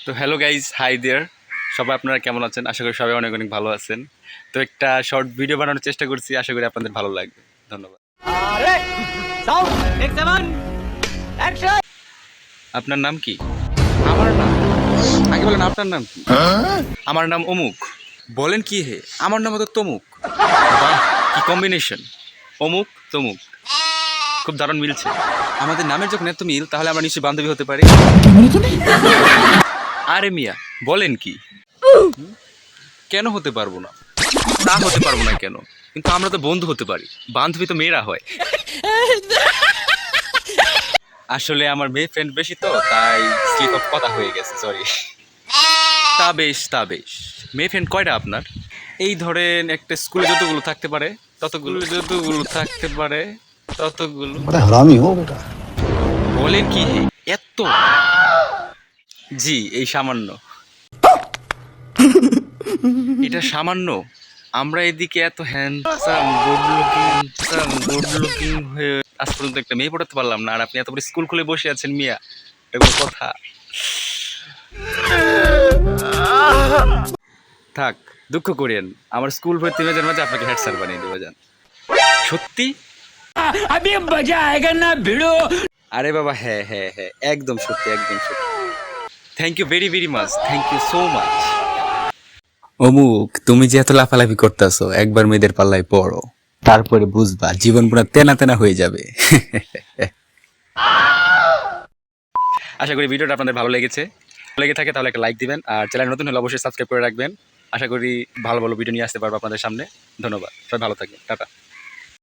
তো hello guys, hi there. সবাই আপনারা কেমন আছেন? আশা করি সবাই অনেক অনেক ভালো আছেন। তো একটা শর্ট ভিডিও বানানোর চেষ্টা করছি, আশা করি আপনাদের ভালো লাগবে। ধন্যবাদ। আপনার নাম কি? আমার নাম? আগে বলেন আপনার নাম কি? আমার নাম অমুক। বলেন কি হে, আমার নাম তো তমুক। বাহ, কি কম্বিনেশন! অমুক তমুক, খুব দারুণ মিলছে। আমাদের নামের যখন এত মিল, তাহলে আমরা নিশ্চয়ই বান্ধবী হতে পারি। আরে মিয়া, বলেন কি? কেন হতে পারবো না? তা হতে পারবো না কেন? কিন্তু আমরা তো বন্ধু হতে পারি, বান্ধবী তো মেয়েরা হয়। আসলে আমার মেয়ে ফ্রেন্ড বেশি, তো তাই স্লিপ অফ কথা হয়ে গেছে, সরি। তা বেশ, তা বেশ। মেয়ে ফ্রেন্ড কয়টা আপনার? এই ধরেন একটা স্কুলে যতগুলো থাকতে পারে ততগুলো। बड़ा हरामी हो बेटा। বলেন কি হে, এত? জি, এই সামান্য। এটা সামান্য? আমরা এদিকে এত হ্যান্ডসাম গুড লুকিং হয়ে আজ পর্যন্ত একটা মেয়ে পড়াতে পারলাম না, আর আপনি এত বড় স্কুল খুলে বসে আছেন মিয়া, এটা কোনো কথা? থাক, দুঃখ করিয়েন। আমার স্কুল ভর্তি মেয়েদের মাঝে আপনাকে হেড স্যার বানিয়ে দেবো, যান। সত্যি? আরে বাবা, হ্যাঁ হ্যাঁ হ্যাঁ, একদম সত্যি, একদম সত্যি। Thank you very very much, thank you so much. অমুক, তুমি যে এত লাফালাফি করতেছো, একবার মেয়েদের পাল্লায় পড়ো, তারপরে বুঝবা জীবন পুরো তেনা তেনা হয়ে যাবে। আশা করি ভিডিওটা আপনাদের ভালো লেগে থাকে তাহলে একটা লাইক দিবেন, আর চ্যানেল নতুন হলে অবশ্যই সাবস্ক্রাইব করে রাখবেন। আশা করি ভালো ভালো ভিডিও নিয়ে আসতে পারবো আপনাদের সামনে। ধন্যবাদ, সবাই ভালো থাকবেন, টাটা।